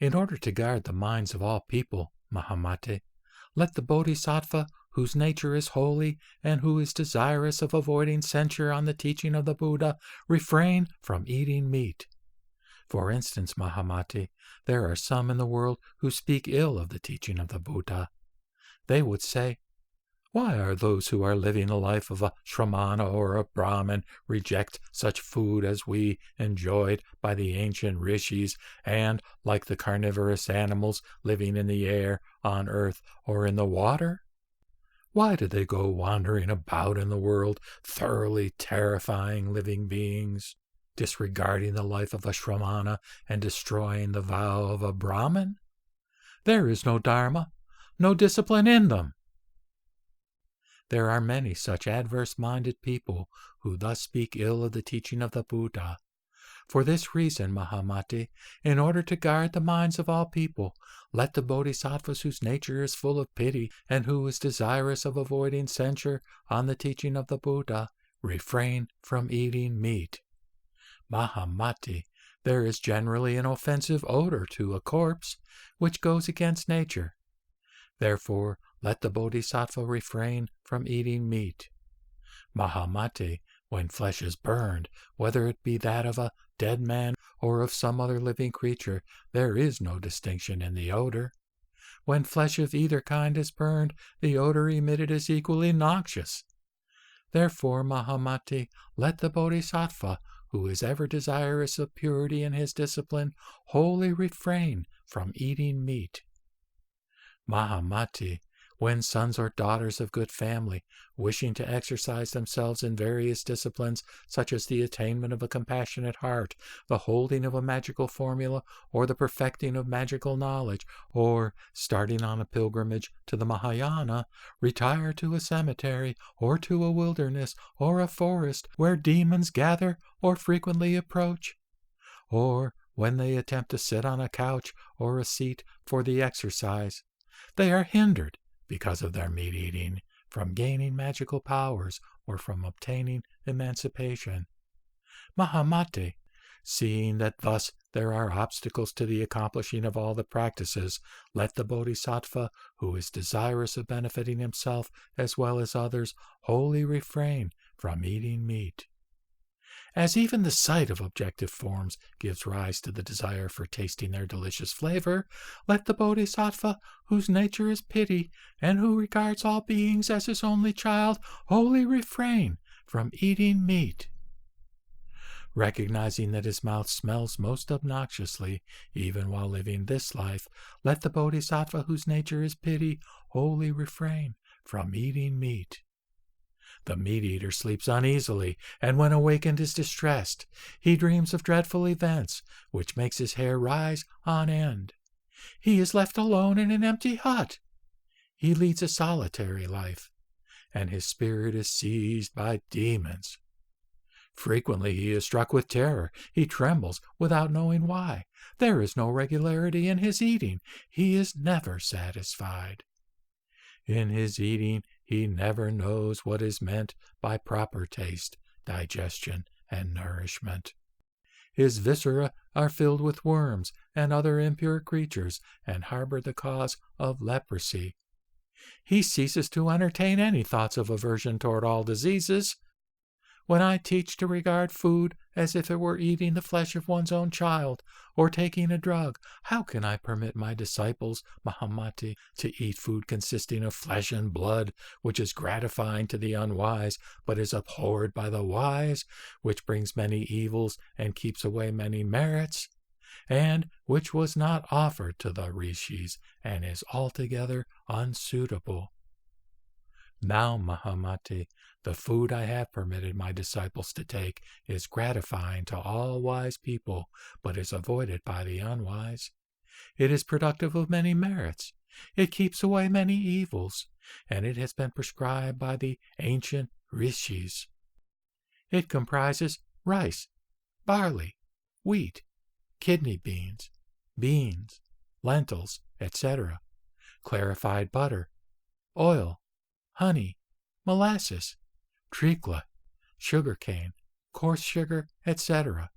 In order to guard the minds of all people, Mahamate, let the bodhisattva, whose nature is holy and who is desirous of avoiding censure on the teaching of the Buddha, refrain from eating meat. For instance, Mahamate, there are some in the world who speak ill of the teaching of the Buddha. They would say, "Why are those who are living the life of a Shramana or a Brahmin reject such food as we enjoyed by the ancient rishis and, like the carnivorous animals living in the air, on earth, or in the water? Why do they go wandering about in the world, thoroughly terrifying living beings, disregarding the life of a Shramana and destroying the vow of a Brahmin? There is no dharma, no discipline in them." There are many such adverse-minded people who thus speak ill of the teaching of the Buddha. For this reason, Mahamate, in order to guard the minds of all people, let the bodhisattvas whose nature is full of pity and who is desirous of avoiding censure on the teaching of the Buddha, refrain from eating meat. Mahamate, there is generally an offensive odor to a corpse, which goes against nature. Therefore, let the bodhisattva refrain from eating meat. Mahamate, when flesh is burned, whether it be that of a dead man or of some other living creature, there is no distinction in the odor. When flesh of either kind is burned, the odor emitted is equally noxious. Therefore, Mahamate, let the bodhisattva, who is ever desirous of purity in his discipline, wholly refrain from eating meat. Mahamate, when sons or daughters of good family, wishing to exercise themselves in various disciplines, such as the attainment of a compassionate heart, the holding of a magical formula, or the perfecting of magical knowledge, or starting on a pilgrimage to the Mahayana, retire to a cemetery, or to a wilderness, or a forest, where demons gather or frequently approach, or when they attempt to sit on a couch or a seat for the exercise, they are hindered, because of their meat-eating, from gaining magical powers or from obtaining emancipation. Mahamate, seeing that thus there are obstacles to the accomplishing of all the practices, let the bodhisattva, who is desirous of benefiting himself as well as others, wholly refrain from eating meat. As even the sight of objective forms gives rise to the desire for tasting their delicious flavor, let the bodhisattva, whose nature is pity and who regards all beings as his only child, wholly refrain from eating meat. Recognizing that his mouth smells most obnoxiously, even while living this life, let the bodhisattva, whose nature is pity, wholly refrain from eating meat. The meat-eater sleeps uneasily, and when awakened is distressed. He dreams of dreadful events, which makes his hair rise on end. He is left alone in an empty hut. He leads a solitary life, and his spirit is seized by demons. Frequently he is struck with terror. He trembles without knowing why. There is no regularity in his eating. He is never satisfied. In his eating, he never knows what is meant by proper taste, digestion, and nourishment. His viscera are filled with worms and other impure creatures, and harbor the cause of leprosy. He ceases to entertain any thoughts of aversion toward all diseases. When I teach to regard food as if it were eating the flesh of one's own child, or taking a drug, how can I permit my disciples, Mahamate, to eat food consisting of flesh and blood, which is gratifying to the unwise, but is abhorred by the wise, which brings many evils and keeps away many merits, and which was not offered to the rishis, and is altogether unsuitable? Now, Mahamate, the food I have permitted my disciples to take is gratifying to all wise people, but is avoided by the unwise. It is productive of many merits. It keeps away many evils, and it has been prescribed by the ancient rishis. It comprises rice, barley, wheat, kidney beans, lentils, etc., clarified butter, oil, honey, molasses, treacle, sugar cane, coarse sugar, etc.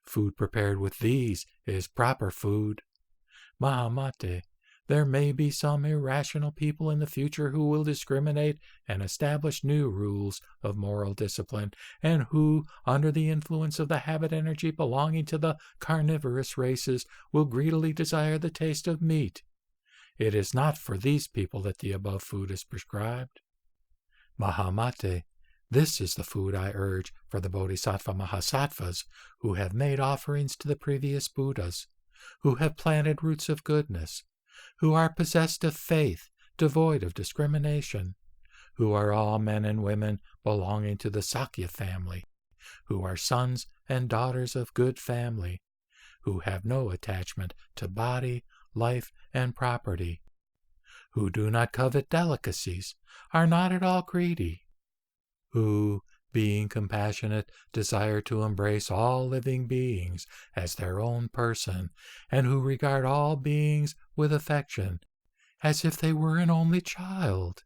Food prepared with these is proper food. Mahamate, there may be some irrational people in the future who will discriminate and establish new rules of moral discipline, and who, under the influence of the habit energy belonging to the carnivorous races, will greedily desire the taste of meat. It is not for these people that the above food is prescribed. Mahamate, this is the food I urge for the Bodhisattva Mahasattvas who have made offerings to the previous Buddhas, who have planted roots of goodness, who are possessed of faith, devoid of discrimination, who are all men and women belonging to the Sakya family, who are sons and daughters of good family, who have no attachment to body, life, and property, who do not covet delicacies, are not at all greedy, who, being compassionate, desire to embrace all living beings as their own person, and who regard all beings with affection, as if they were an only child.